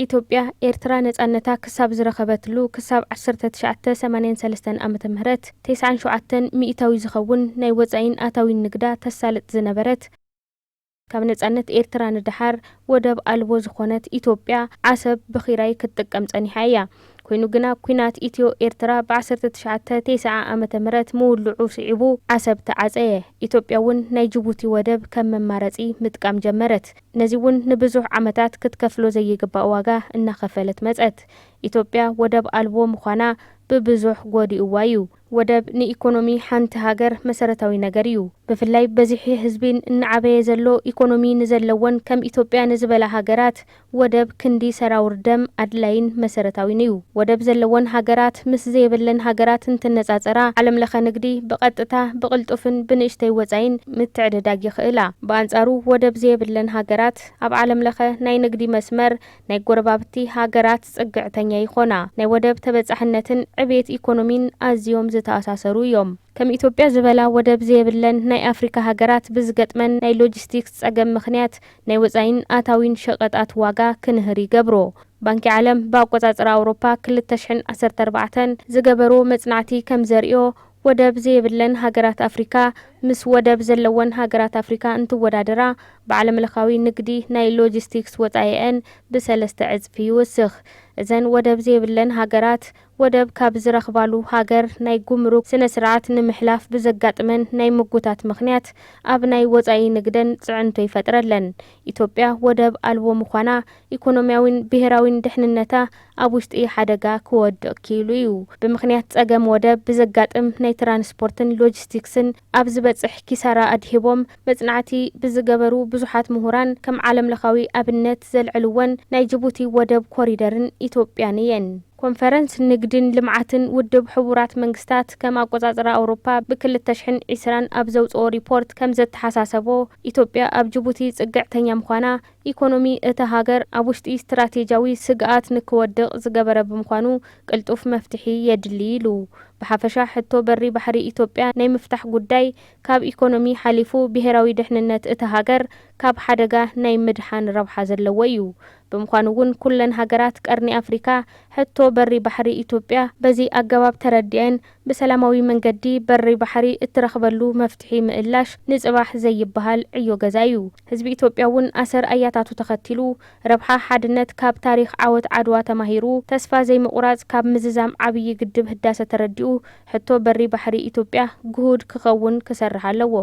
ኢትዮጵያ ኤርትራ ነጻነታ ክሳብ ዝረኸበትሉ ክሳብ 1983 ዓመተ ምህረት 97 ሚእታዊ ዝኸውን ናይ ወጻኢን ኣታዊን ንግዳ ተሳልጥ ዝነበረት ካብ ነጻነት ኤርትራ ንድሓር ወደብ አልቦ ዝኾነት ኢትዮጵያ ዓሰብ ብኺራይ ክትጥቀም ጸኒሓ እያ። ኮይኑ ግና ኩናት ኢትዮ ኤርትራ ብ1990 ዓመተ ምህረት ምውልዑ ስዒቡ ዓሰብ ተዓጸየ። ኢትዮጵያ እውን ናይ ጅቡቲ ወደብ ከም መማረጺ ምጥቃም ጀመረት። ነዚ እውን ንብዙሕ ዓመታት ክትከፍሎ ዘይግባእ ዋጋ እናኸፈለት መጸት። ኢትዮጵያ ወደብ አልቦ ምዃና ብብዙሕ ጎዲእዋ እዩ። ወደብ ንኢኮኖሚ ሓንቲ ሃገር መሰረታዊ ነገር እዩ። ብፍላይ በዚሒ ህዝቢን እናዓበየ ዘሎ ኢኮኖሚ ንዘለወን ከም ኢትዮጵያ ንዝበላ ሃገራት ወደብ ክንዲ ሰራውር ደም ኣድላይን መሰረታዊን እዩ። ወደብ ዘለወን ሃገራት ምስ ዘይብለን ሃገራት እንትነጻጸራ ዓለም ለኸ ንግዲ ብቐጥታ ብቕልጡፍን ብንእሽተይ ወጻይን ምትዕድዳግ ይኽእላ። ብኣንጻሩ ወደብ ዘይብለን ሃገራት ኣብ ዓለም ለኸ ናይ ንግዲ መስመር ናይ ጎረባብቲ ሃገራት ጽግዕተኛ ይኾና። ናይ ወደብ ተበጻሕነትን ዕብየት ኢኮኖሚን ኣዝዮም ዝተኣሳሰሩ እዮም። ከም ኢትዮጵያ ዝበላ ወደብ ዘይብለን ናይ ኣፍሪካ ሃገራት ብዝገጥመን ናይ ሎጂስቲክስ ጸገም ምኽንያት ናይ ወጻኢን ኣታዊን ሸቐጣት ዋጋ ክንህር ይገብሮ። ባንኪ ዓለም ብኣቆጻጽራ ኣውሮፓ 2014 ዝገበሮ መጽናዕቲ ከም ዘርእዮ ወደብ ዘይብለን ሃገራት ኣፍሪካ ምስ ወደብ ዘለወን ሃገራት ኣፍሪካ እንትወዳደራ ብዓለም ለኻዊ ንግዲ ናይ ሎጂስቲክስ ወጻኢአን ብ3 ዕጽፊ ይውስኽ። እዘን ወደብ ዘይብለን ሃገራት ወደብ ካብ ዝረኽባሉ ሃገር ናይ ጉምሩክ ስነ ስርዓት ንምሕላፍ ብዘጋጥመን ናይ ምጉታት ምኽንያት ኣብ ናይ ወጻኢ ንግደን ጽዕንቶ ይፈጥረለን። ኢትዮጵያ ወደብ አልቦ ምዃና ኢኮኖሚያዊን ብሄራዊን ድሕንነታ ኣብ ውሽጢ ሓደጋ ክወድቕ ኪኢሉ እዩ። ብምኽንያት ጸገም ወደብ ብዘጋጥም ናይ ትራንስፖርትን ሎጂስቲክስን ኣብ ዝበጽሕ ኪሳራ ኣድሂቦም መጽናዕቲ ብዝገበሩ ብዙሓት ምሁራን ከም ዓለም ለኻዊ ኣብነት ዘልዕልወን ናይ ጅቡቲ ወደብ ኮሪደርን ኢትዮጵያን እየን። ኮንፈረንስ ንግድን ልምዓትን ውድብ ሕቡራት መንግስታት ከም ኣቆጻጽራ ኣውሮፓ ብ2020 ኣብ ዘውጽኦ ሪፖርት ከም ዘተሓሳሰቦ ኢትዮጵያ ኣብ ጅቡቲ ጽግዕተኛ ምዃና ኢኮኖሚ እታ ሃገር ኣብ ውሽጢ ስትራቴጂያዊ ስግኣት ንክወድቕ ዝገበረ ብምዃኑ ቅልጡፍ መፍትሒ የድሊ ኢሉ። ብሓፈሻ ሕቶ በሪ ባሕሪ ኢትዮጵያ ናይ ምፍታሕ ጉዳይ ካብ ኢኮኖሚ ሓሊፉ ብሄራዊ ድሕንነት እታ ሃገር ካብ ሓደጋ ናይ ምድሓን ረብሓ ዘለዎ እዩ። ብምዃኑ እውን ኩለን ሃገራት ቀርኒ ኣፍሪካ ሕቶ በሪ ባሕሪ ኢትዮጵያ በዚ ኣገባብ ተረዲአን ብሰላማዊ መንገዲ በሪ ባሕሪ እትረኽበሉ መፍትሒ ምእላሽ ንጽባሕ ዘይበሃል ዕዮ ገዛ እዩ። ህዝቢ ኢትዮጵያ እውን ኣሰር ኣያታቱ ተኸቲሉ ረብሓ ሓድነት ካብ ታሪኽ ዓወት ዓድዋ ተማሂሩ ተስፋ ዘይምቑራጽ ካብ ምዝዛም ዓብይ ግድብ ህዳሰ ተረዲኡ ሕቶ በሪ ባሕሪ ኢትዮጵያ ግሁድ ክኸውን ክሰርሕ ኣለዎ።